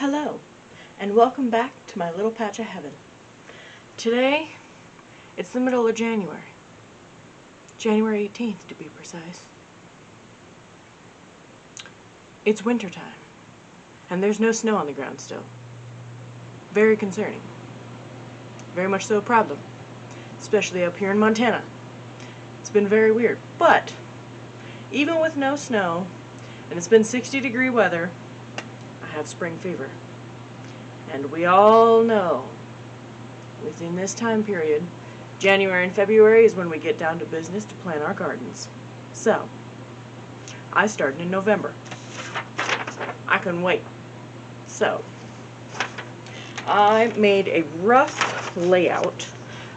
Hello, and welcome back to my little patch of heaven. Today, it's the middle of January. January 18th, to be precise. It's wintertime, and there's no snow on the ground still. Very concerning. Very much so a problem, especially up here in Montana. It's been very weird, but even with no snow, and it's been 60-degree weather, I have spring fever. And we all know, within this time period, January and February is when we get down to business to plant our gardens. So, I started in November. I couldn't wait. So, I made a rough layout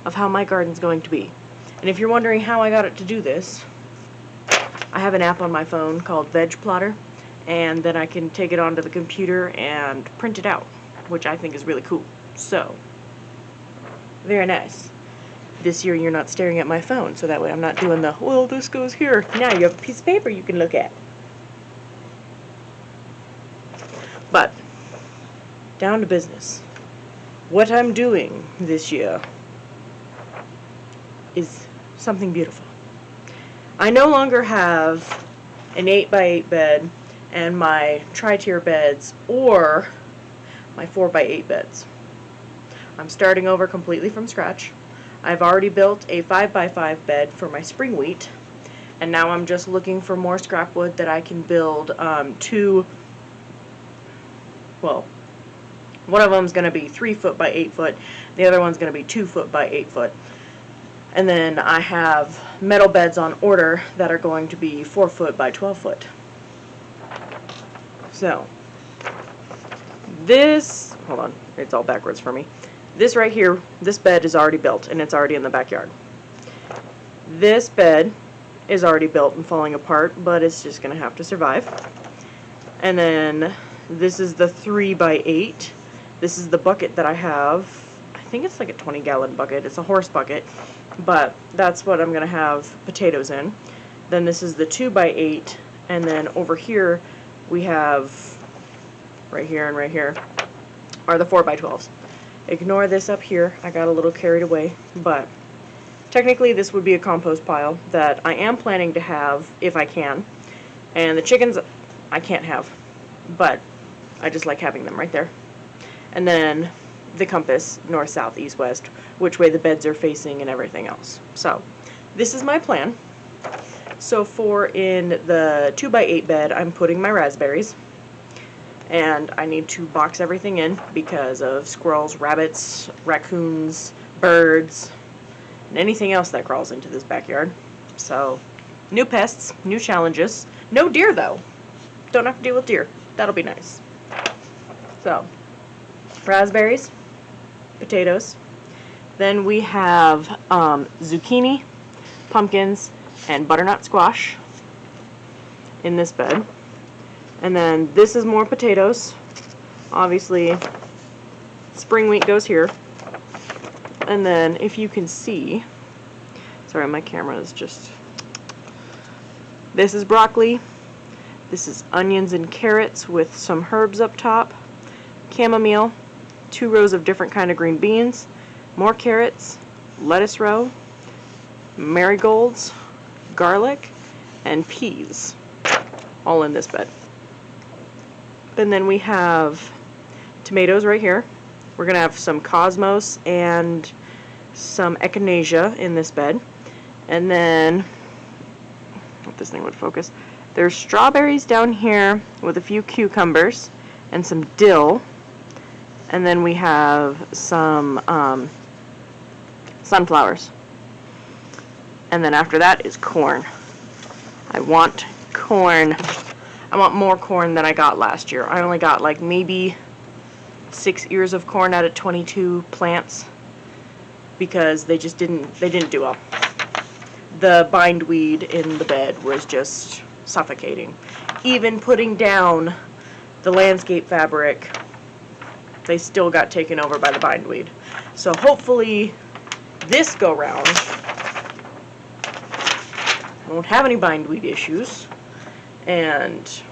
of how my garden's going to be. And if you're wondering how I got it to do this, I have an app on my phone called Veg Plotter, and then I can take it onto the computer and print it out, which I think is really cool. So, very nice. This year you're not staring at my phone, so that way I'm not doing the, well, this goes here. Now you have a piece of paper you can look at. But, down to business. What I'm doing this year is something beautiful. I no longer have an 8x8 bed and my tri-tier beds or my 4x8 beds. I'm starting over completely from scratch. I've already built a 5x5 bed for my spring wheat, and now I'm just looking for more scrap wood that I can build two. Well, one of them's going to be 3 foot by 8 foot, the other one's going to be 2 foot by 8 foot. And then I have metal beds on order that are going to be 4 foot by 12 foot. So, this, hold on, it's all backwards for me. This right here, this bed is already built and it's already in the backyard. This bed is already built and falling apart, but it's just going to have to survive. And then this is the 3x8. This is the bucket that I have. I think it's like a 20-gallon bucket. It's a horse bucket, but that's what I'm going to have potatoes in. Then this is the 2x8, and then over here we have, right here and right here, are the 4x12s. Ignore this up here. I got a little carried away, but technically this would be a compost pile that I am planning to have if I can. And the chickens I can't have, but I just like having them right there. And then the compass, north, south, east, west, which way the beds are facing and everything else. So, this is my plan. So for in the 2x8 bed, I'm putting my raspberries. And I need to box everything in because of squirrels, rabbits, raccoons, birds, and anything else that crawls into this backyard. So, new pests, new challenges. No deer though. Don't have to deal with deer. That'll be nice. So, raspberries, potatoes. Then we have zucchini, pumpkins, and butternut squash in this bed. And then this is more potatoes. Obviously, spring wheat goes here. And then if you can see, sorry, my camera is just, this is broccoli. This is onions and carrots with some herbs up top. Chamomile, 2 rows of different kind of green beans, more carrots, lettuce row, marigolds, garlic, and peas, all in this bed. And then we have tomatoes right here. We're going to have some cosmos and some echinacea in this bed. And then, if this thing would focus, there's strawberries down here with a few cucumbers and some dill. And then we have some sunflowers. And then after that is corn. I want corn. I want more corn than I got last year. I only got like maybe 6 ears of corn out of 22 plants because they didn't do well. The bindweed in the bed was just suffocating. Even putting down the landscape fabric, they still got taken over by the bindweed. So hopefully this go round I won't have any bindweed issues, and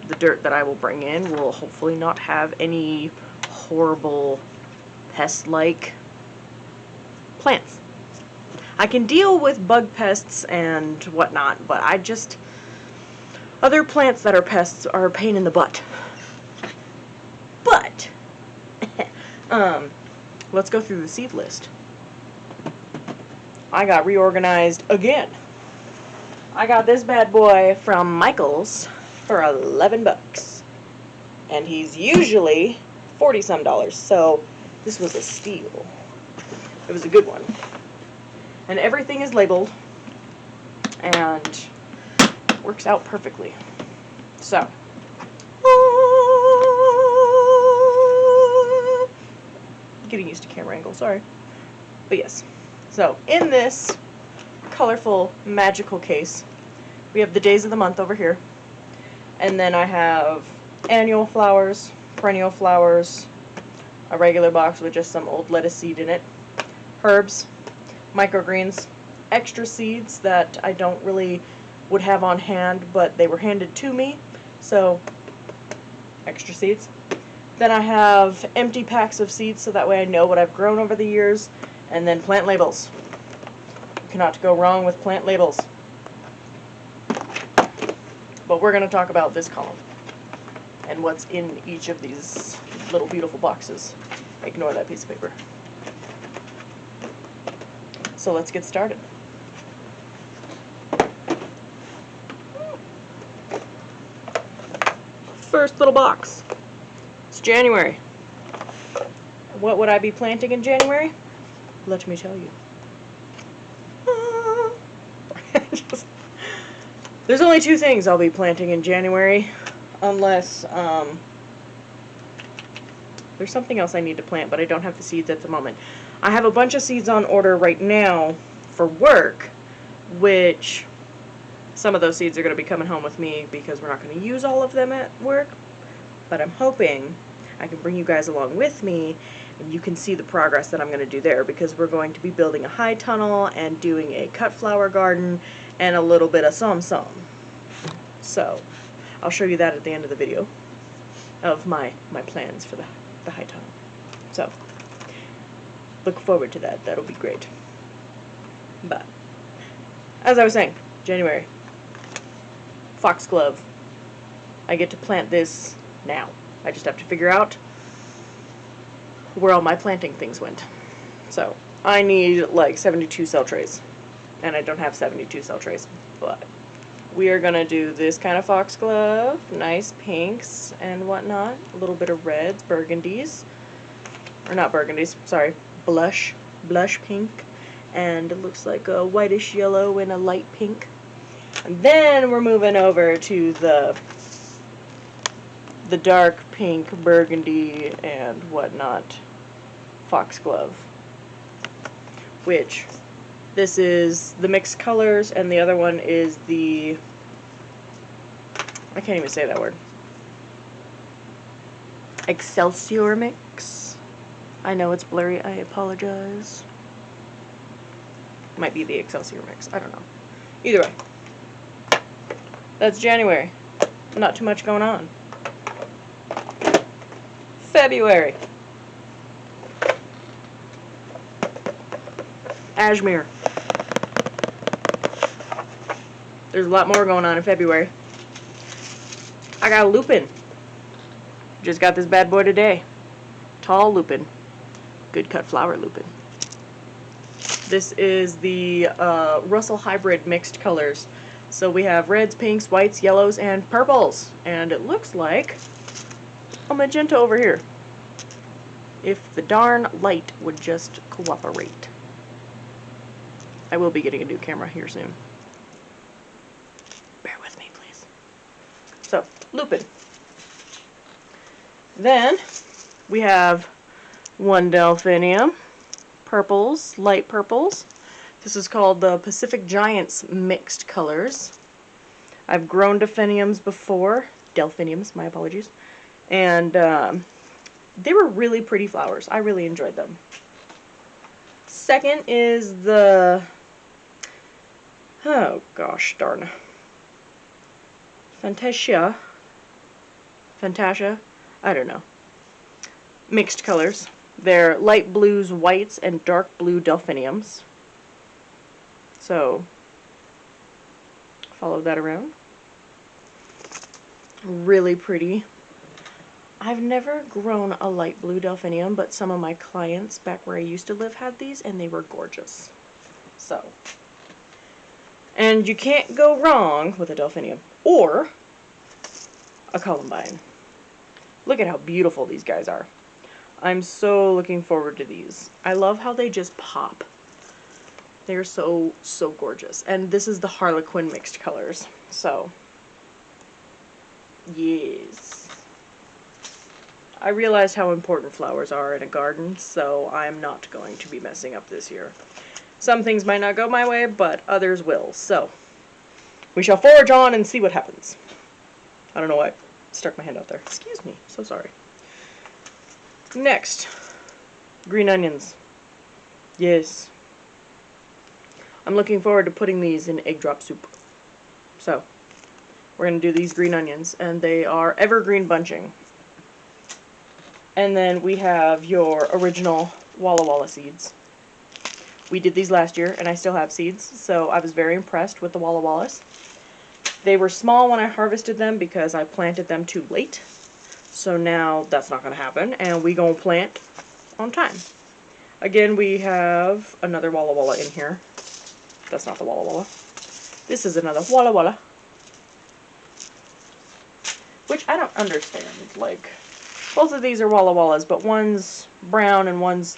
the dirt that I will bring in will hopefully not have any horrible pest-like plants. I can deal with bug pests and whatnot, but other plants that are pests are a pain in the butt. But, let's go through the seed list. I got reorganized again. I got this bad boy from Michaels for $11. And he's usually $40-some, so this was a steal. It was a good one. And everything is labeled and works out perfectly. So, getting used to camera angle, sorry. But yes. So, in this colorful, magical case, we have the days of the month over here. And then I have annual flowers, perennial flowers, a regular box with just some old lettuce seed in it, herbs, microgreens, extra seeds that I don't really would have on hand, but they were handed to me, so extra seeds. Then I have empty packs of seeds so that way I know what I've grown over the years, and then plant labels. You cannot go wrong with plant labels. But we're going to talk about this column and what's in each of these little beautiful boxes. Ignore that piece of paper. So let's get started. First little box. It's January. What would I be planting in January? Let me tell you. There's only two things I'll be planting in January, unless there's something else I need to plant, but I don't have the seeds at the moment. I have a bunch of seeds on order right now for work, which some of those seeds are going to be coming home with me because we're not going to use all of them at work, but I'm hoping I can bring you guys along with me and you can see the progress that I'm going to do there, because we're going to be building a high tunnel and doing a cut flower garden and a little bit of som. So I'll show you that at the end of the video of my plans for the high tunnel. So look forward to that. That'll be great. But as I was saying, January, foxglove. I get to plant this now. I just have to figure out where all my planting things went. So I need like 72 cell trays, and I don't have 72 cell trays, but we are gonna do this kind of foxglove, nice pinks and whatnot, a little bit of reds, burgundies, or not burgundies, sorry, blush pink, and it looks like a whitish yellow and a light pink. And then we're moving over to the dark pink, burgundy, and whatnot foxglove, which this is the mixed colors, and the other one is the, I can't even say that word, Excelsior mix. I know it's blurry, I apologize. Might be the Excelsior mix, I don't know. Either way, that's January. Not too much going on. February. Ashmere. There's a lot more going on in February. I got a lupin. Just got this bad boy today. Tall lupin. Good cut flower lupin. This is the Russell Hybrid mixed colors. So we have reds, pinks, whites, yellows, and purples. And it looks like a magenta over here. If the darn light would just cooperate. I will be getting a new camera here soon. Bear with me, please. So, lupin. Then, we have one delphinium. Purples, light purples. This is called the Pacific Giants mixed colors. I've grown delphiniums before. Delphiniums, my apologies. And they were really pretty flowers. I really enjoyed them. Second is the, oh gosh darn, Fantasia Fantasia, I don't know. Mixed colors. They're light blues, whites, and dark blue delphiniums. So, follow that around. Really pretty. I've never grown a light blue delphinium, but some of my clients back where I used to live had these, and they were gorgeous. So, and you can't go wrong with a delphinium or a columbine. Look at how beautiful these guys are. I'm so looking forward to these. I love how they just pop. They're so gorgeous. And this is the Harlequin mixed colors. So, yes. I realized how important flowers are in a garden, so I'm not going to be messing up this year. Some things might not go my way, but others will. So, we shall forge on and see what happens. I don't know why I stuck my hand out there. Excuse me. So sorry. Next, green onions. Yes. I'm looking forward to putting these in egg drop soup. So, we're going to do these green onions, and they are evergreen bunching. And then we have your original Walla Walla seeds. We did these last year, and I still have seeds, so I was very impressed with the Walla Wallas. They were small when I harvested them because I planted them too late. So now that's not going to happen, and we gonna plant on time. Again, we have another Walla Walla in here. That's not the Walla Walla. This is another Walla Walla. Which I don't understand. Like, both of these are Walla Wallas, but one's brown and one's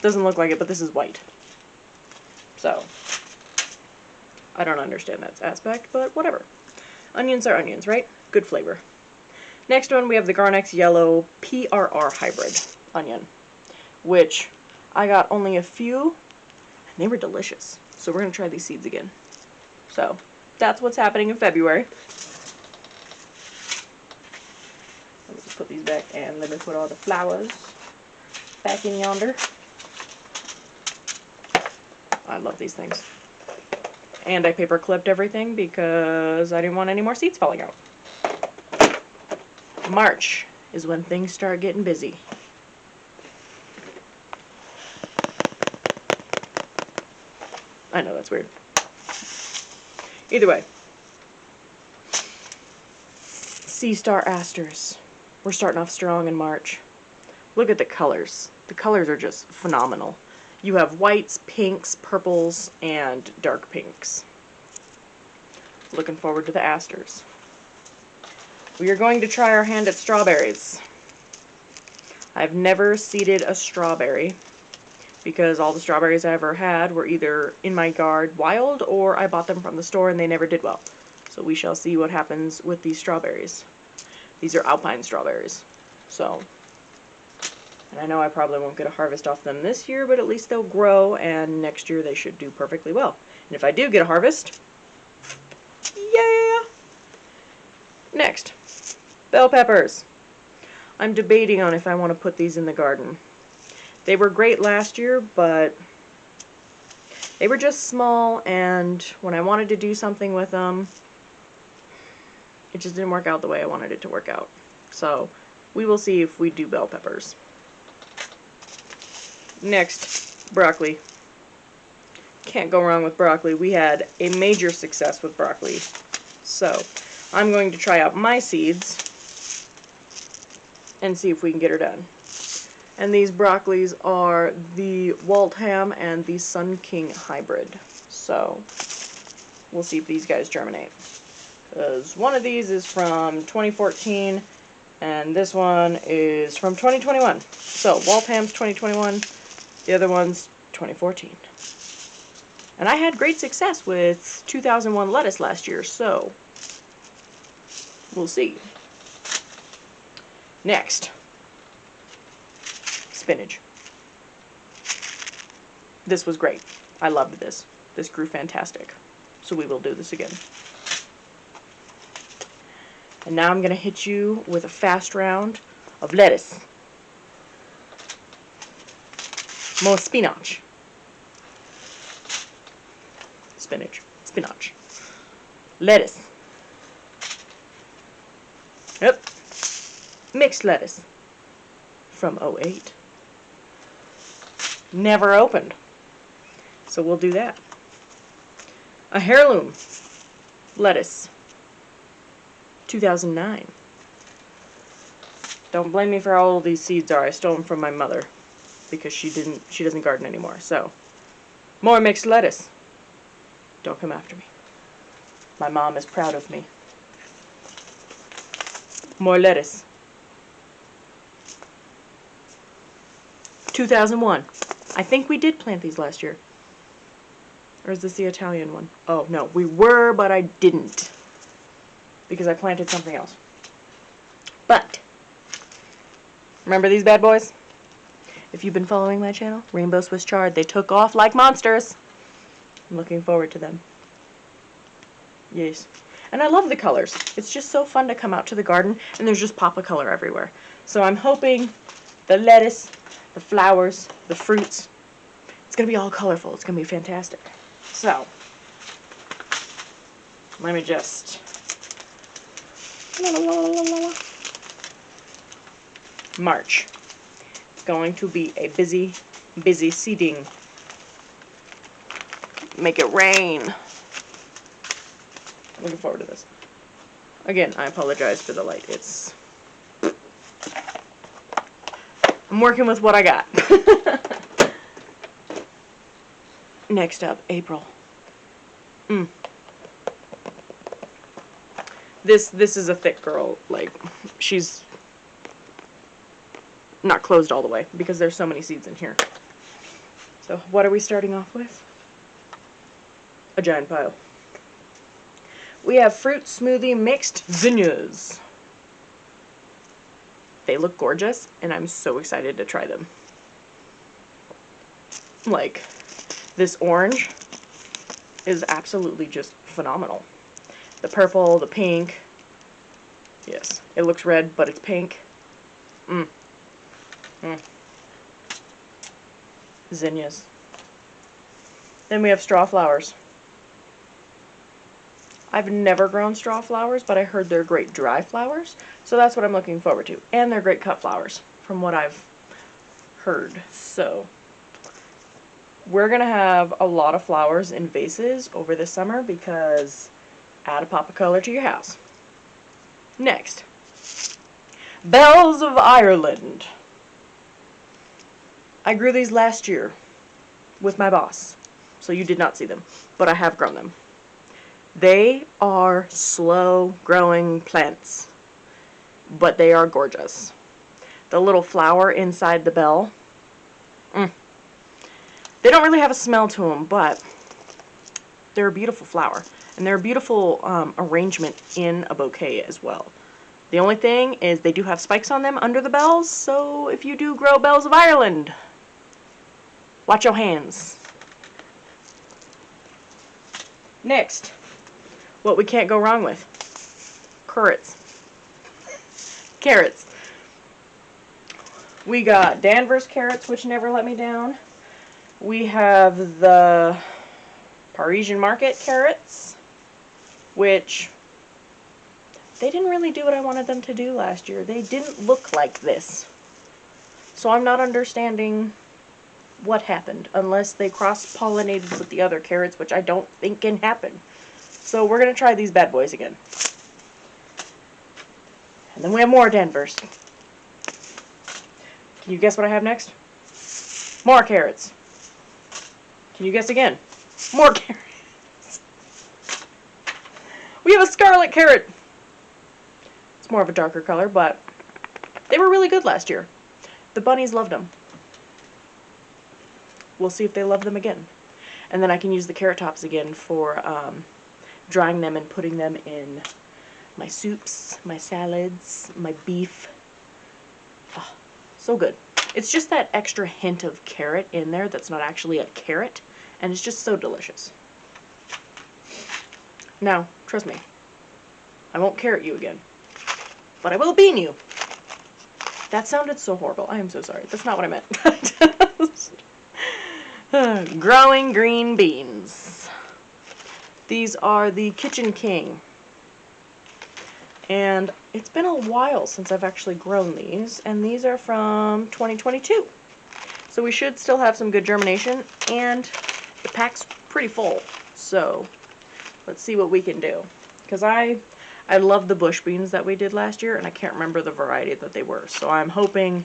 doesn't look like it, but this is white. So, I don't understand that aspect, but whatever. Onions are onions, right? Good flavor. Next one, we have the Garnex Yellow PRR Hybrid Onion, which I got only a few, and they were delicious. So we're going to try these seeds again. So, that's what's happening in February. Let me just put these back, and let me put all the flowers back in yonder. I love these things. And I paper clipped everything because I didn't want any more seeds falling out. March is when things start getting busy. I know that's weird. Either way. Sea Star Asters. We're starting off strong in March. Look at the colors. The colors are just phenomenal. You have whites, pinks, purples, and dark pinks. Looking forward to the asters. We are going to try our hand at strawberries. I've never seeded a strawberry because all the strawberries I ever had were either in my yard wild or I bought them from the store and they never did well. So we shall see what happens with these strawberries. These are alpine strawberries. So, and I know I probably won't get a harvest off them this year, but at least they'll grow and next year they should do perfectly well. And if I do get a harvest, yeah! Next, bell peppers. I'm debating on if I want to put these in the garden. They were great last year, but they were just small, and when I wanted to do something with them, it just didn't work out the way I wanted it to work out. So, we will see if we do bell peppers. Next, broccoli. Can't go wrong with broccoli. We had a major success with broccoli. So, I'm going to try out my seeds and see if we can get her done. And these broccolis are the Waltham and the Sun King hybrid. So, we'll see if these guys germinate. Because one of these is from 2014, and this one is from 2021. So, Waltham's 2021, the other one's 2014. And I had great success with 2001 lettuce last year, so we'll see. Next, spinach. This was great. I loved this. This grew fantastic. So we will do this again. And now I'm going to hit you with a fast round of lettuce. More spinach. Spinach. Spinach. Lettuce. Yep. Mixed lettuce from '08. Never opened. So we'll do that. A heirloom lettuce, 2009. Don't blame me for how old these seeds are. I stole them from my mother because she doesn't garden anymore. So, more mixed lettuce. Don't come after me. My mom is proud of me. More lettuce. 2001. I think we did plant these last year. Or is this the Italian one? Oh, no. We were, but I didn't. Because I planted something else. But, remember these bad boys? If you've been following my channel, Rainbow Swiss Chard, they took off like monsters. I'm looking forward to them. Yes. And I love the colors. It's just so fun to come out to the garden and there's just pop of color everywhere. So I'm hoping the lettuce, the flowers, the fruits, it's going to be all colorful. It's going to be fantastic. So, let me just... March. It's going to be a busy, busy seeding. Make it rain. Looking forward to this. Again, I apologize for the light. I'm working with what I got. Next up, April. This is a thick girl. Like, she's not closed all the way because there's so many seeds in here. So, what are we starting off with? A giant pile. We have fruit smoothie mixed zinnias. They look gorgeous, and I'm so excited to try them. Like, this orange is absolutely just phenomenal. The purple, the pink. Yes, it looks red, but it's pink. Zinnias. Then we have straw flowers. I've never grown straw flowers, but I heard they're great dry flowers, so that's what I'm looking forward to. And they're great cut flowers, from what I've heard. So, we're going to have a lot of flowers in vases over the summer because add a pop of color to your house. Next, Bells of Ireland. I grew these last year with my boss, so you did not see them, but I have grown them. They are slow growing plants, but they are gorgeous. The little flower inside the bell, they don't really have a smell to them, but they're a beautiful flower, and they're a beautiful arrangement in a bouquet as well. The only thing is they do have spikes on them under the bells, so if you do grow Bells of Ireland, watch your hands. Next, what we can't go wrong with. Carrots. We got Danvers carrots, which never let me down. We have the Parisian Market carrots, which they didn't really do what I wanted them to do last year. They didn't look like this. So I'm not understanding what happened, unless they cross-pollinated with the other carrots, which I don't think can happen. So we're going to try these bad boys again. And then we have more Danvers. Can you guess what I have next? More carrots. Can you guess again? More carrots. We have a scarlet carrot. It's more of a darker color, but they were really good last year. The bunnies loved them. We'll see if they love them again. And then I can use the carrot tops again for drying them and putting them in my soups, my salads, my beef. Oh, so good. It's just that extra hint of carrot in there that's not actually a carrot, and it's just so delicious. Now, trust me, I won't carrot you again, but I will bean you. That sounded so horrible. I am so sorry. That's not what I meant. Growing green beans. These are the Kitchen King. And it's been a while since I've actually grown these, and these are from 2022. So we should still have some good germination, and the pack's pretty full. So let's see what we can do. Because I love the bush beans that we did last year, and I can't remember the variety that they were. So I'm hoping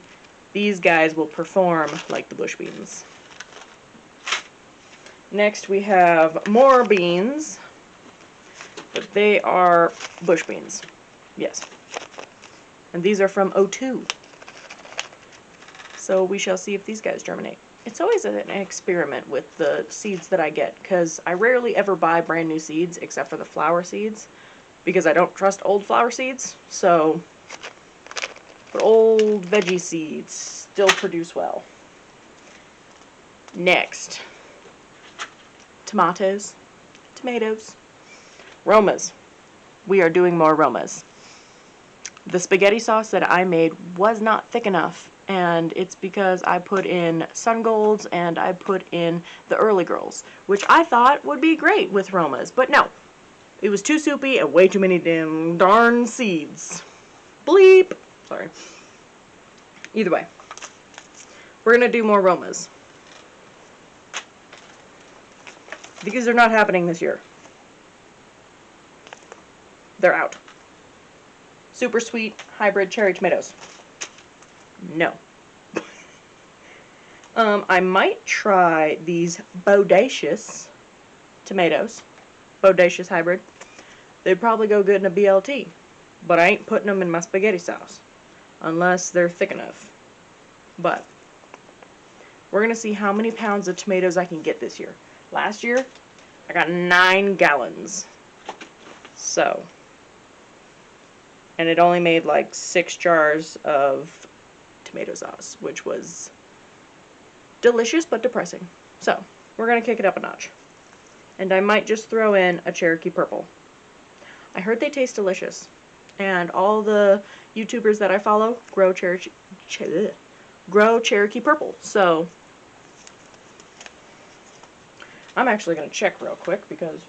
these guys will perform like the bush beans. Next we have more beans, but they are bush beans. Yes. And these are from O2. So we shall see if these guys germinate. It's always an experiment with the seeds that I get, because I rarely ever buy brand new seeds except for the flower seeds, because I don't trust old flower seeds. So, but old veggie seeds still produce well. Next, tomatoes, Romas. We are doing more Romas. The spaghetti sauce that I made was not thick enough, and it's because I put in Sun Golds and I put in the Early Girls, which I thought would be great with Romas, but no. It was too soupy and way too many damn darn seeds. Bleep! Sorry. Either way, we're gonna do more Romas. These are not happening this year. They're out. Super sweet hybrid cherry tomatoes. No. I might try these Bodacious tomatoes. Bodacious hybrid. They'd probably go good in a BLT, but I ain't putting them in my spaghetti sauce unless they're thick enough. But we're gonna see how many pounds of tomatoes I can get this year. Last year, I got 9 gallons. So, and it only made like 6 jars of tomato sauce, which was delicious but depressing. So, we're going to kick it up a notch. And I might just throw in a Cherokee Purple. I heard they taste delicious. And all the YouTubers that I follow grow Cherokee Purple. So, I'm actually going to check real quick because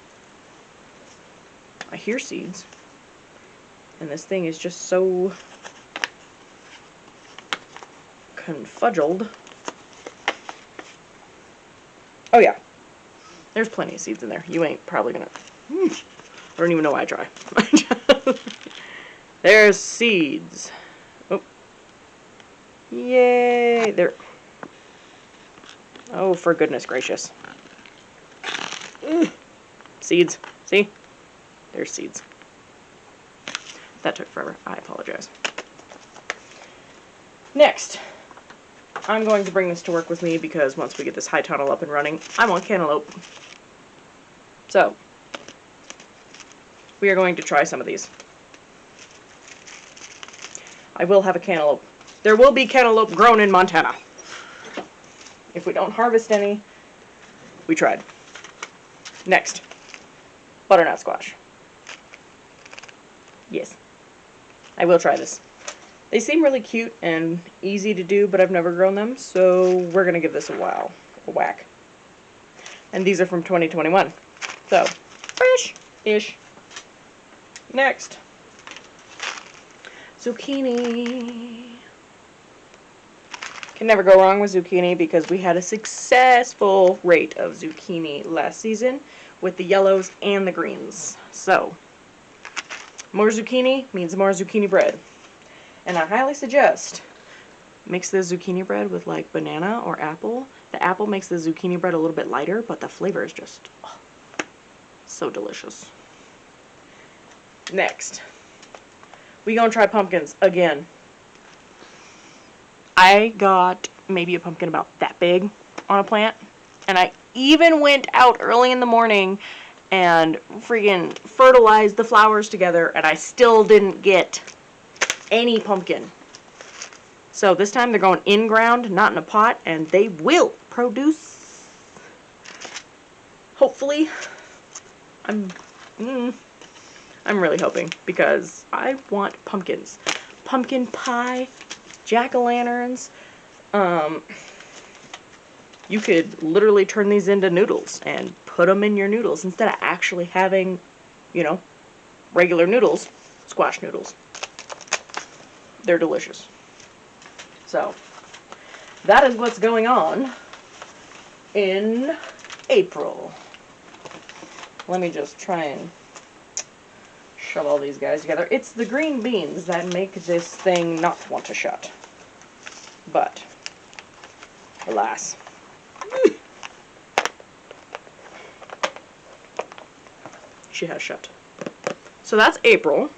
I hear seeds. And this thing is just so confudged. Oh yeah. There's plenty of seeds in there. You ain't probably gonna... I don't even know why I try. There's seeds. Oh. Yay! There. Oh, for goodness gracious. Seeds. See? There's seeds. That took forever. I apologize. Next, I'm going to bring this to work with me because once we get this high tunnel up and running, I want cantaloupe. So, we are going to try some of these. I will have a cantaloupe. There will be cantaloupe grown in Montana. If we don't harvest any, we tried. Next, butternut squash. Yes. I will try this. They seem really cute and easy to do, but I've never grown them, so we're going to give this a whack. And these are from 2021. So, fresh-ish. Next. Zucchini. Can never go wrong with zucchini because we had a successful rate of zucchini last season with the yellows and the greens. So, more zucchini means more zucchini bread. And I highly suggest mix the zucchini bread with like banana or apple. The apple makes the zucchini bread a little bit lighter, but the flavor is just so delicious. Next, we gonna try pumpkins again. I got maybe a pumpkin about that big on a plant, and I even went out early in the morning and freaking fertilized the flowers together, and I still didn't get any pumpkin. So this time they're going in ground, not in a pot, and they will produce. Hopefully. I'm really hoping because I want pumpkins. Pumpkin pie, jack-o'-lanterns. You could literally turn these into noodles and put them in your noodles instead of actually having, you know, regular noodles. It's squash noodles. They're delicious. So, that is what's going on in April. Let me just try and shove all these guys together. It's the green beans that make this thing not want to shut. But, alas. She has shut. So that's April.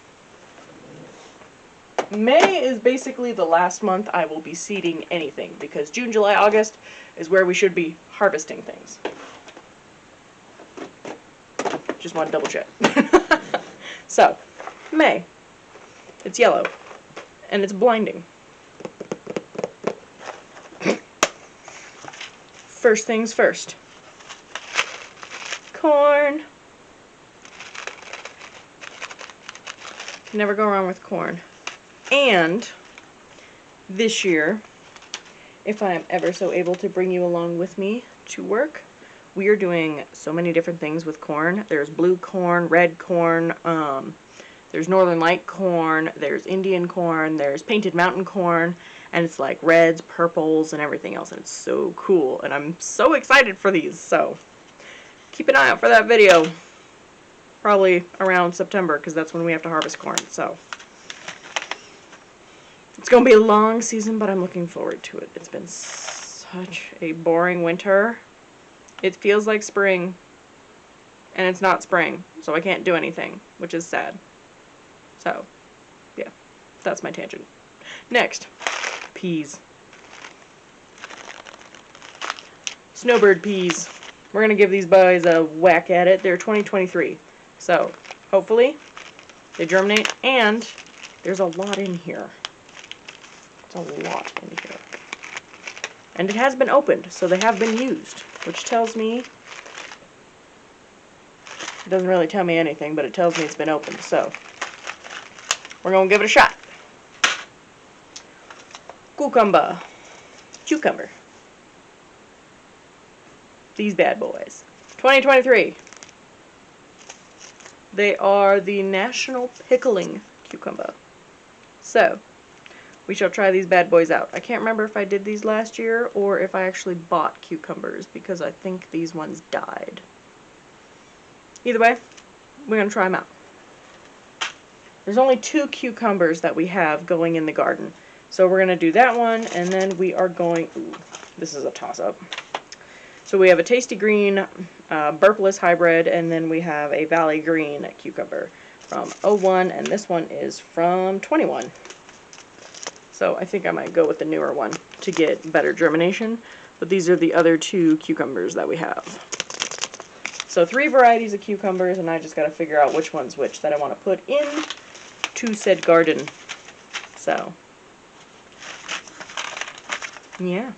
May is basically the last month I will be seeding anything, because June, July, August is where we should be harvesting things. Just want to double check. So, May. It's yellow. And it's blinding. First things first. Corn. Can never go wrong with corn. And this year, if I am ever so able to bring you along with me to work, we are doing so many different things with corn. There's blue corn, red corn, there's Northern Light corn, there's Indian corn, there's Painted Mountain corn, and it's like reds, purples, and everything else, and it's so cool, and I'm so excited for these, so keep an eye out for that video. Probably around September, because that's when we have to harvest corn, so it's going to be a long season, but I'm looking forward to it. It's been such a boring winter. It feels like spring, and it's not spring, so I can't do anything, which is sad. So, yeah, that's my tangent. Next, peas. Snowbird peas. We're going to give these boys a whack at it. They're 2023, so hopefully they germinate, and there's a lot in here. It's a lot in here. And it has been opened, so they have been used, which tells me, it doesn't really tell me anything, but it tells me it's been opened, so we're going to give it a shot. Cucumber. These bad boys. 2023. They are the National Pickling Cucumber. So, we shall try these bad boys out. I can't remember if I did these last year or if I actually bought cucumbers, because I think these ones died. Either way, we're going to try them out. There's only 2 cucumbers that we have going in the garden. So we're going to do that one, and then we are going... Ooh, this is a toss-up. So we have a Tasty Green Burpless Hybrid, and then we have a Valley Green cucumber from 01, and this one is from 21. So I think I might go with the newer one to get better germination. But these are the other 2 cucumbers that we have. So 3 varieties of cucumbers, and I just got to figure out which one's which that I want to put in to said garden. So, yeah.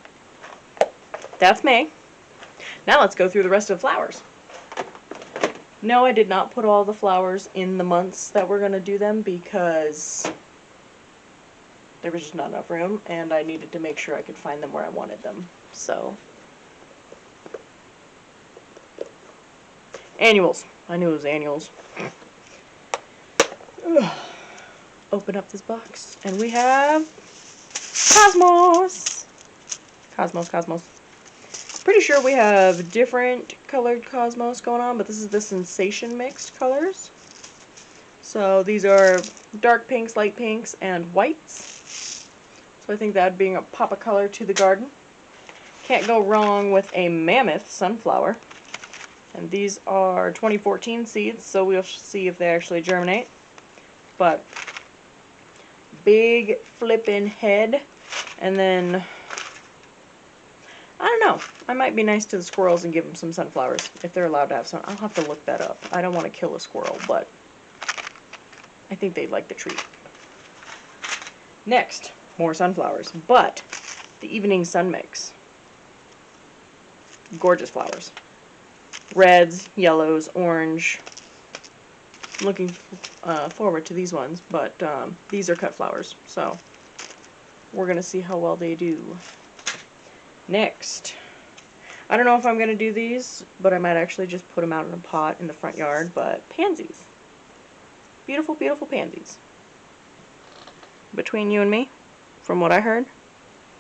That's May. Now let's go through the rest of the flowers. No, I did not put all the flowers in the months that we're going to do them, because there was just not enough room, and I needed to make sure I could find them where I wanted them. So, annuals. I knew it was annuals. Ugh. Open up this box, and we have Cosmos. Cosmos. Pretty sure we have different colored Cosmos going on, but this is the Sensation mixed colors. So these are dark pinks, light pinks, and whites. So I think that being a pop of color to the garden. Can't go wrong with a Mammoth Sunflower. And these are 2014 seeds, so we'll see if they actually germinate. But big flippin' head, and then I don't know. I might be nice to the squirrels and give them some sunflowers if they're allowed to have some. I'll have to look that up. I don't want to kill a squirrel, but I think they'd like the treat. Next, more sunflowers, but the Evening Sun Mix. Gorgeous flowers. Reds, yellows, orange. I'm looking forward to these ones, but these are cut flowers, so we're going to see how well they do. Next, I don't know if I'm going to do these, but I might actually just put them out in a pot in the front yard, but pansies. Beautiful, beautiful pansies. between you and me, from what I heard,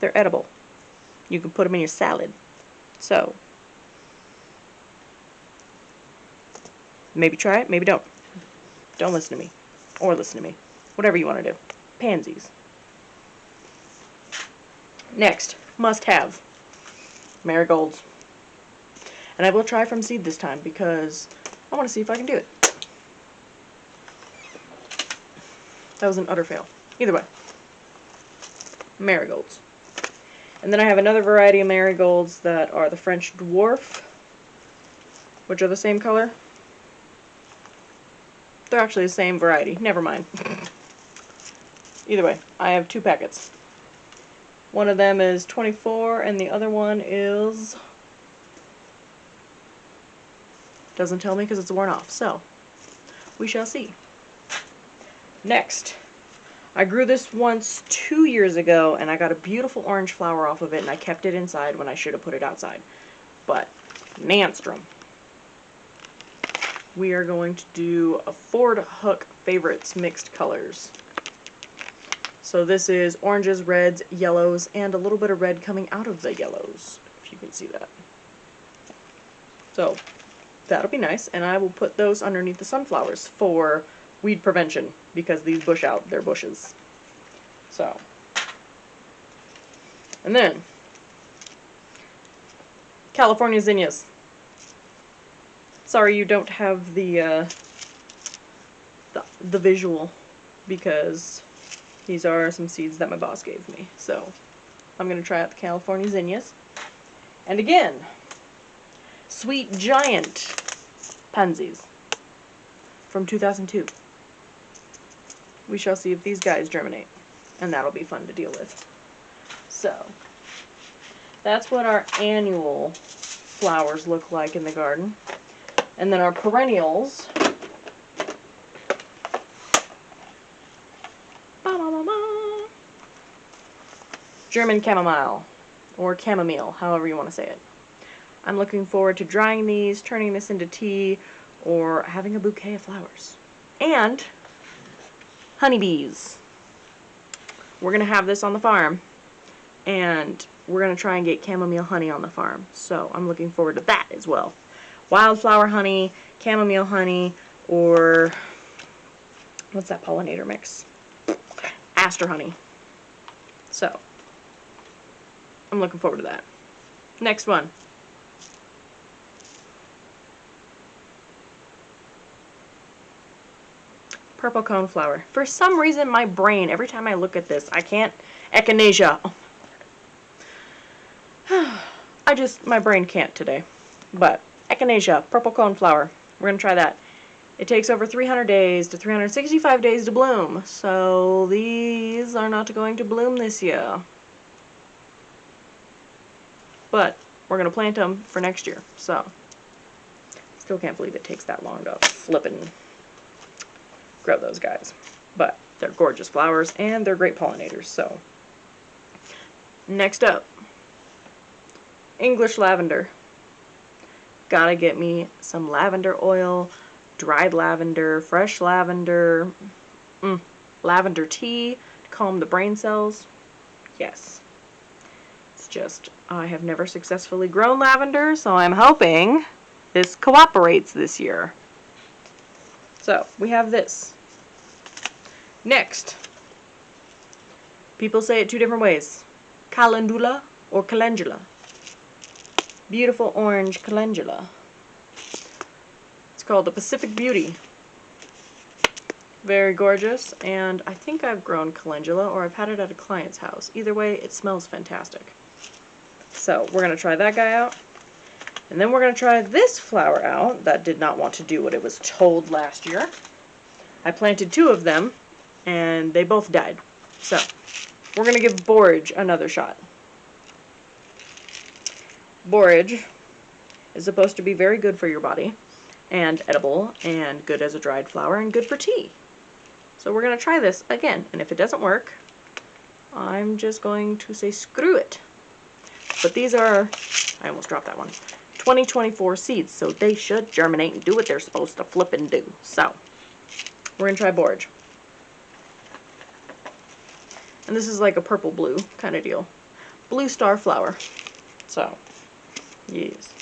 they're edible. You can put them in your salad. So, maybe try it, maybe don't. Don't listen to me. Or listen to me. Whatever you want to do. Pansies. Next, must have. Marigolds. And I will try from seed this time because I want to see if I can do it. That was an utter fail. Either way. Marigolds. And then I have another variety of marigolds that are the French Dwarf, which are the same color. They're actually the same variety. Never mind. Either way, I have 2 packets. One of them is 24 and the other one is... doesn't tell me because it's worn off. So, we shall see. Next. I grew this once 2 years ago, and I got a beautiful orange flower off of it, and I kept it inside when I should have put it outside. But, Nanstrom. We are going to do a Ford Hook Favorites mixed colors. So this is oranges, reds, yellows, and a little bit of red coming out of the yellows, if you can see that. So, that'll be nice, and I will put those underneath the sunflowers for weed prevention, because these bush out their bushes. So, and then California zinnias. Sorry you don't have the visual, because these are some seeds that my boss gave me. So I'm gonna try out the California zinnias. And again, Sweet Giant pansies from 2002. We shall see if these guys germinate, and that'll be fun to deal with. So, that's what our annual flowers look like in the garden. And then our perennials. German chamomile, or chamomile, however you want to say it. I'm looking forward to drying these, turning this into tea, or having a bouquet of flowers. And honeybees. We're going to have this on the farm, and we're going to try and get chamomile honey on the farm. So I'm looking forward to that as well. Wildflower honey, chamomile honey, or what's that pollinator mix? Aster honey. So I'm looking forward to that. Next one. Purple coneflower. For some reason, my brain, every time I look at this, I can't. Echinacea. Oh. My brain can't today. But, echinacea, purple coneflower. We're going to try that. It takes over 300 days to 365 days to bloom. So, these are not going to bloom this year. But, we're going to plant them for next year. So, still can't believe it takes that long to flippin' grow those guys. But they're gorgeous flowers and they're great pollinators. So next up, English lavender. Gotta get me some lavender oil, dried lavender, fresh lavender, lavender tea to calm the brain cells. Yes. It's just, I have never successfully grown lavender, so I'm hoping this cooperates this year. So, we have this. Next. People say it 2 different ways. Calendula or calendula. Beautiful orange calendula. It's called the Pacific Beauty. Very gorgeous, and I think I've grown calendula or I've had it at a client's house. Either way, it smells fantastic. So, we're going to try that guy out. And then we're going to try this flower out that did not want to do what it was told last year. I planted 2 of them, and they both died. So, we're going to give borage another shot. Borage is supposed to be very good for your body, and edible, and good as a dried flower, and good for tea. So we're going to try this again, and if it doesn't work, I'm just going to say screw it. But these are, I almost dropped that one, 2024 seeds, so they should germinate and do what they're supposed to flippin' do. So, we're going to try borage. And this is like a purple-blue kind of deal. Blue star flower. So, yes.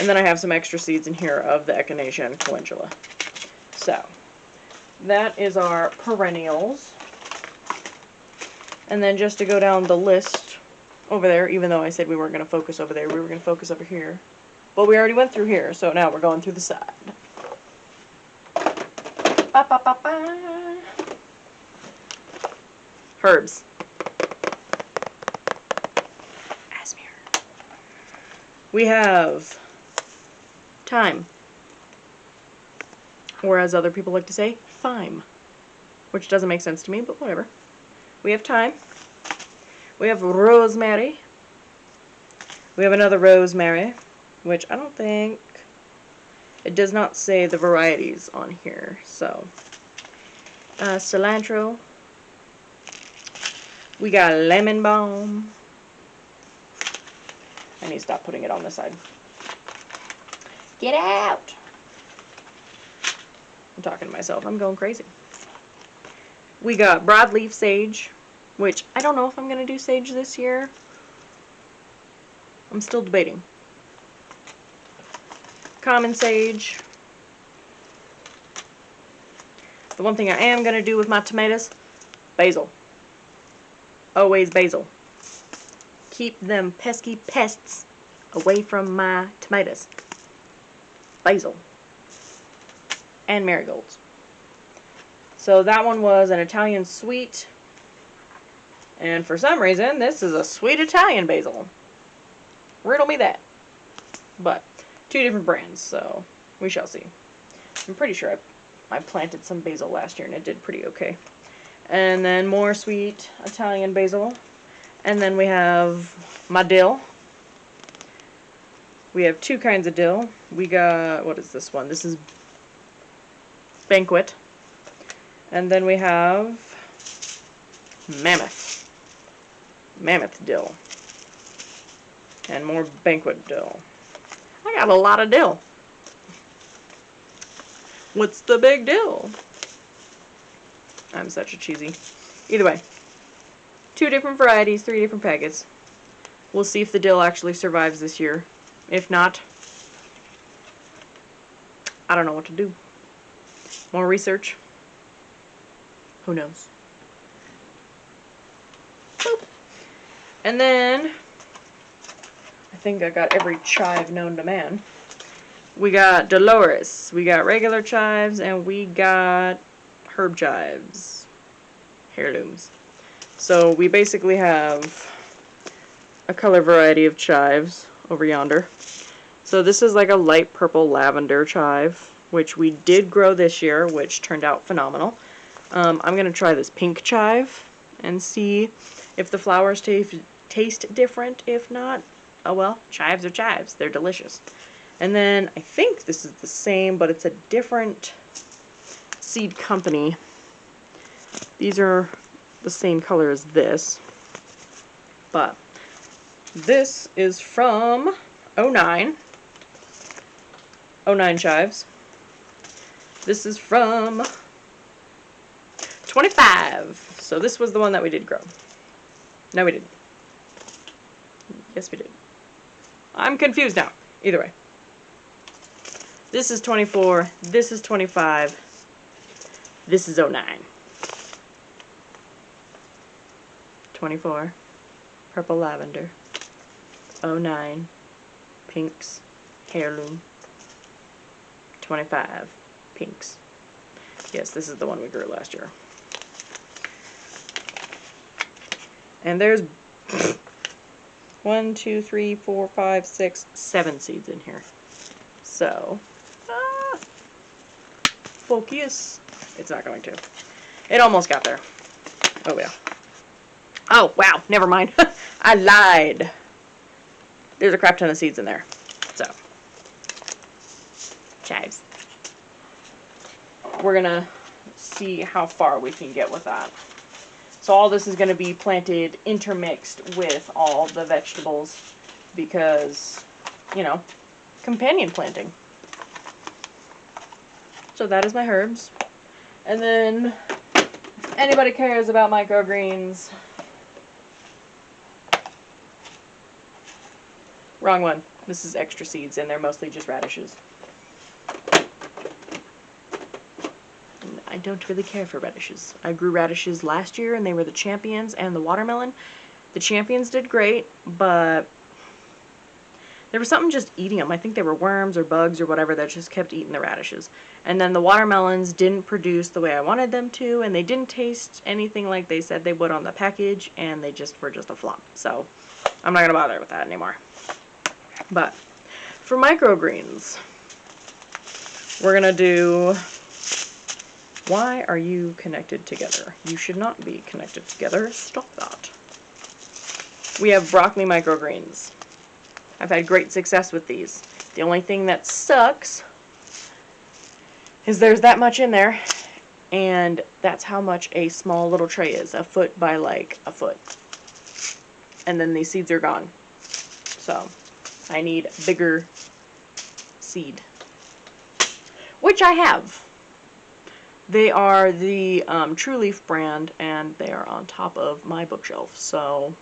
And then I have some extra seeds in here of the Echinacea and Calendula. So, that is our perennials. And then just to go down the list over there, even though I said we weren't going to focus over there, we were going to focus over here. But we already went through here, so now we're going through the side. Ba, ba, ba, ba. Herbs. Asmere. We have thyme. Or as other people like to say, thyme. Which doesn't make sense to me, but whatever. We have thyme. We have rosemary. We have another rosemary, which I don't think, it does not say the varieties on here, so. Cilantro. We got lemon balm. I need to stop putting it on the side. Get out! I'm talking to myself. I'm going crazy. We got broadleaf sage, which I don't know if I'm going to do sage this year. I'm still debating. Common sage. The one thing I am going to do with my tomatoes, basil. Always basil. Keep them pesky pests away from my tomatoes. Basil. And marigolds. So that one was an Italian sweet. And for some reason, this is a sweet Italian basil. Riddle me that. But, 2 different brands, so we shall see. I'm pretty sure I planted some basil last year and it did pretty okay. And then more sweet Italian basil. And then we have my dill. We have 2 kinds of dill. We got, what is this one? This is Banquet. And then we have Mammoth. Mammoth dill. And more Banquet dill. I got a lot of dill. What's the big deal? I'm such a cheesy. Either way. 2 different varieties, 3 different packets. We'll see if the dill actually survives this year. If not, I don't know what to do. More research. Who knows? Boop. And then, I think I got every chive known to man. We got Dolores, we got regular chives, and we got herb chives. Heirlooms. So we basically have a color variety of chives over yonder. So this is like a light purple lavender chive, which we did grow this year, which turned out phenomenal. I'm going to try this pink chive and see if the flowers taste different. If not, oh well, chives are chives. They're delicious. And then I think this is the same, but it's a different seed company. These are the same color as this. But this is from 09. 09 chives. This is from 25. So this was the one that we did grow. No, we didn't. Yes, we did. I'm confused now. Either way. This is 24. This is 25. This is 09. 24. Purple lavender. 09. Pinks. Heirloom. 25. Pinks. Yes, this is the one we grew last year. And there's 1, 2, 3, 4, 5, 6, 7 seeds in here. So, focus. It's not going to. It almost got there. Oh well. Oh wow, never mind. I lied. There's a crap ton of seeds in there. So, chives. We're gonna see how far we can get with that. So all this is going to be planted intermixed with all the vegetables because, you know, companion planting. So that is my herbs. And then anybody cares about microgreens. Wrong one. This is extra seeds, and they're mostly just radishes. And I don't really care for radishes. I grew radishes last year, and they were the champions and the watermelon. The champions did great, but there was something just eating them. I think they were worms or bugs or whatever that just kept eating the radishes. And then the watermelons didn't produce the way I wanted them to, and they didn't taste anything like they said they would on the package, and they just were just a flop. So I'm not going to bother with that anymore. But for microgreens, we're going to do, why are you connected together? You should not be connected together. Stop that. We have broccoli microgreens. I've had great success with these. The only thing that sucks is there's that much in there, and that's how much a small little tray is, a foot by like a foot. And then these seeds are gone. So I need bigger seed, which I have. They are the True Leaf brand, and they are on top of my bookshelf, so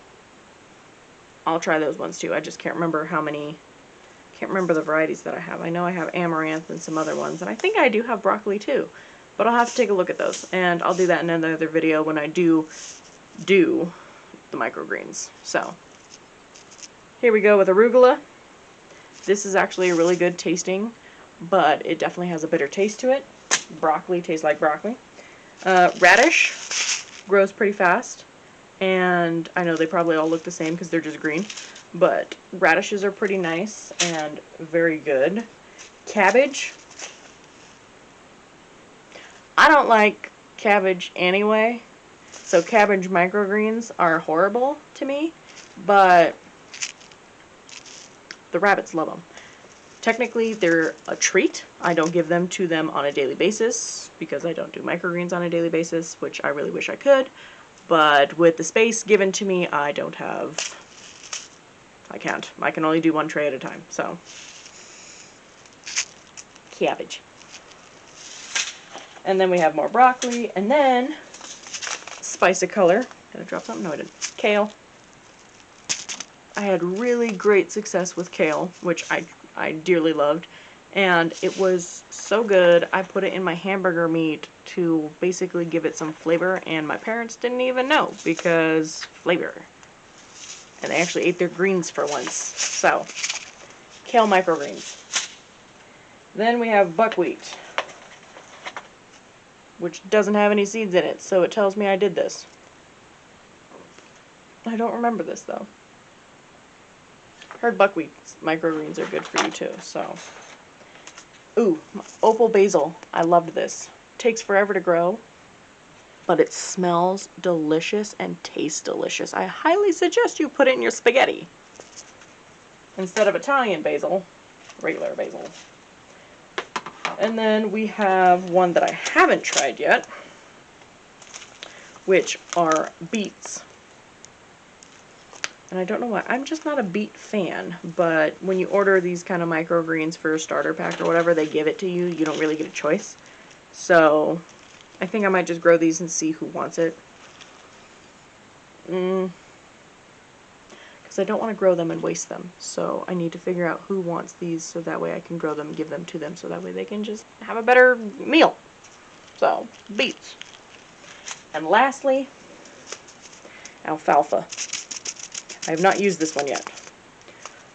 I'll try those ones too. I just can't remember how many, can't remember the varieties that I have. I know I have amaranth and some other ones, and I think I do have broccoli too, but I'll have to take a look at those, and I'll do that in another video when I do the microgreens. So here we go with arugula. This is actually a really good tasting, but it definitely has a bitter taste to it. Broccoli tastes like broccoli. Radish grows pretty fast, and I know they probably all look the same because they're just green, but radishes are pretty nice and very good. Cabbage. I don't like cabbage anyway, so cabbage microgreens are horrible to me, but the rabbits love them. Technically, they're a treat. I don't give them to them on a daily basis because I don't do microgreens on a daily basis, which I really wish I could. But with the space given to me, I don't have, I can't. I can only do one tray at a time, so. Cabbage. And then we have more broccoli, and then, spice of color. Did I drop something? No, I didn't. Kale. I had really great success with kale, which I dearly loved, and it was so good. I put it in my hamburger meat to basically give it some flavor, and my parents didn't even know because flavor. And they actually ate their greens for once. So, kale microgreens. Then we have buckwheat, which doesn't have any seeds in it, so it tells me I did this. I don't remember this though. Heard buckwheat microgreens are good for you too, so. Ooh, opal basil. I loved this. Takes forever to grow, but it smells delicious and tastes delicious. I highly suggest you put it in your spaghetti instead of Italian basil, regular basil. And then we have one that I haven't tried yet, which are beets. And I don't know why. I'm just not a beet fan, but when you order these kind of microgreens for a starter pack or whatever, they give it to you. You don't really get a choice. So I think I might just grow these and see who wants it. Because I don't want to grow them and waste them. So I need to figure out who wants these so that way I can grow them and give them to them so that way they can just have a better meal. So, beets. And lastly, alfalfa. I have not used this one yet.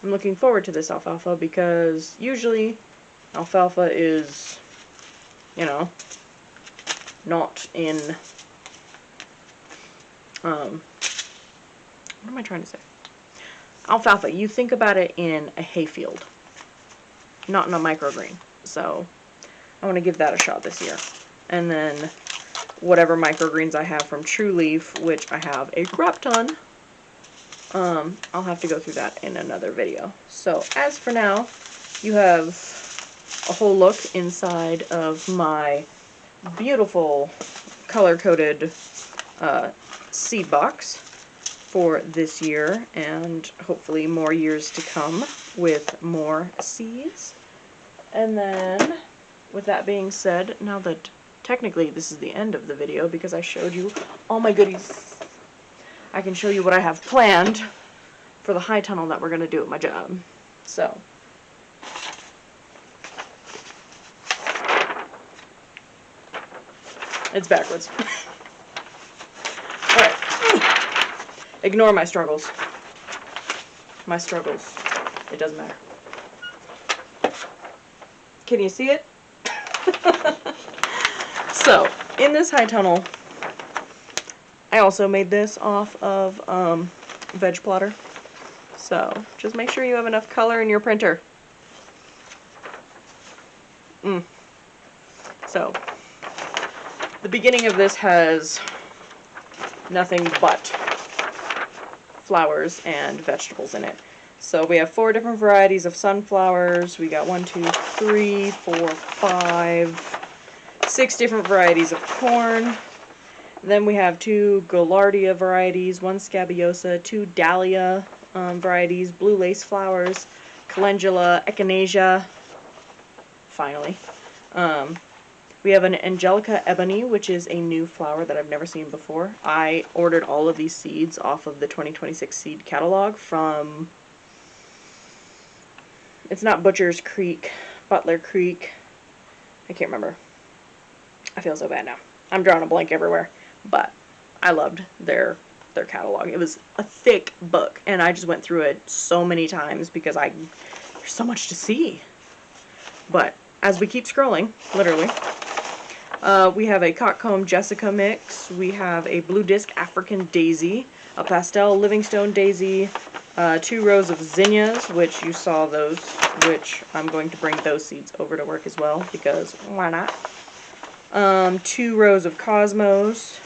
I'm looking forward to this alfalfa because usually alfalfa is, you know, not in, what am I trying to say? Alfalfa, you think about it in a hayfield, not in a microgreen. So I want to give that a shot this year. And then whatever microgreens I have from True Leaf, which I have a crap ton, I'll have to go through that in another video. So as for now, you have a whole look inside of my beautiful color-coded seed box for this year, and hopefully more years to come with more seeds. And then, with that being said, now that technically this is the end of the video because I showed you all my goodies. I can show you what I have planned for the high tunnel that we're going to do at my job. So, it's backwards. Alright. Ignore my struggles. My struggles. It doesn't matter. Can you see it? So, in this high tunnel, I also made this off of Veg Plotter. So, just make sure you have enough color in your printer. So, the beginning of this has nothing but flowers and vegetables in it. So we have 4 different varieties of sunflowers. We got 1, 2, 3, 4, 5, 6 different varieties of corn. Then we have 2 Gaillardia varieties, 1 Scabiosa, 2 Dahlia varieties, blue lace flowers, Calendula, Echinacea, finally. We have an Angelica Ebony, which is a new flower that I've never seen before. I ordered all of these seeds off of the 2026 seed catalog from, it's not Butcher's Creek, Butler Creek, I can't remember. I feel so bad now. I'm drawing a blank everywhere, but I loved their catalog. It was a thick book, and I just went through it so many times because there's so much to see. But as we keep scrolling, literally, we have a Cockcomb Jessica mix, we have a Blue Disc African Daisy, a Pastel Livingstone Daisy, 2 rows of zinnias, which you saw those, which I'm going to bring those seeds over to work as well, because why not? 2 rows of Cosmos,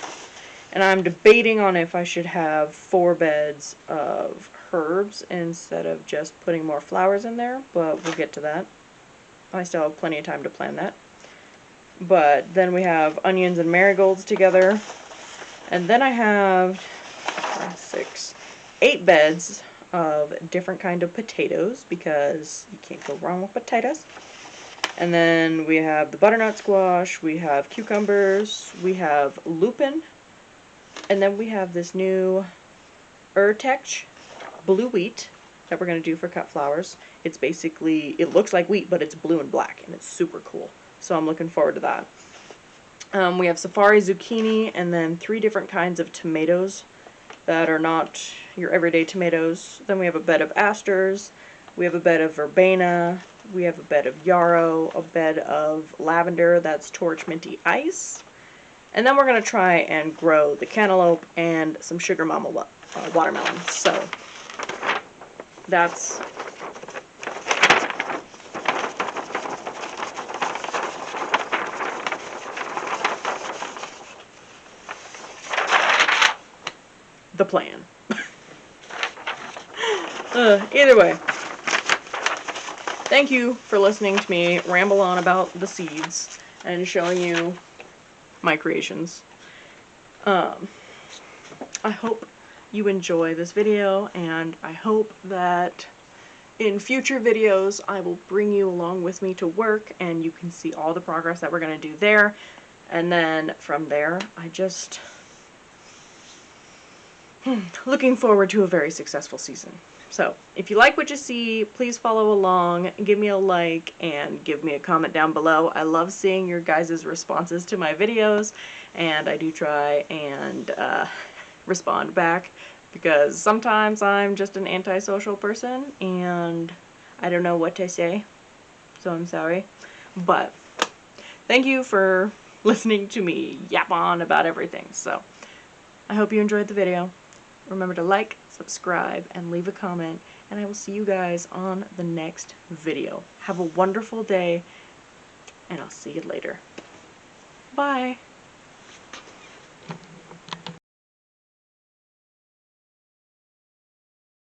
and I'm debating on if I should have 4 beds of herbs instead of just putting more flowers in there, but we'll get to that. I still have plenty of time to plan that. But then we have onions and marigolds together. And then I have 8 beds of different kind of potatoes, because you can't go wrong with potatoes. And then we have the butternut squash, we have cucumbers, we have lupin, and then we have this new Urtex blue wheat that we're going to do for cut flowers. It's basically, it looks like wheat, but it's blue and black, and it's super cool. So I'm looking forward to that. We have safari zucchini, and then 3 different kinds of tomatoes that are not your everyday tomatoes. Then we have a bed of asters, we have a bed of verbena, we have a bed of yarrow, a bed of lavender, that's torch minty ice. And then we're going to try and grow the cantaloupe and some sugar mama watermelon. So that's the plan. Either way, thank you for listening to me ramble on about the seeds and showing you my creations. I hope you enjoy this video, and I hope that in future videos I will bring you along with me to work and you can see all the progress that we're going to do there. And then from there, I just looking forward to a very successful season. So, if you like what you see, please follow along, give me a like, and give me a comment down below. I love seeing your guys' responses to my videos, and I do try and respond back, because sometimes I'm just an antisocial person, and I don't know what to say, so I'm sorry. But, thank you for listening to me yap on about everything. So, I hope you enjoyed the video. Remember to like, subscribe, and leave a comment, and I will see you guys on the next video. Have a wonderful day, and I'll see you later. Bye!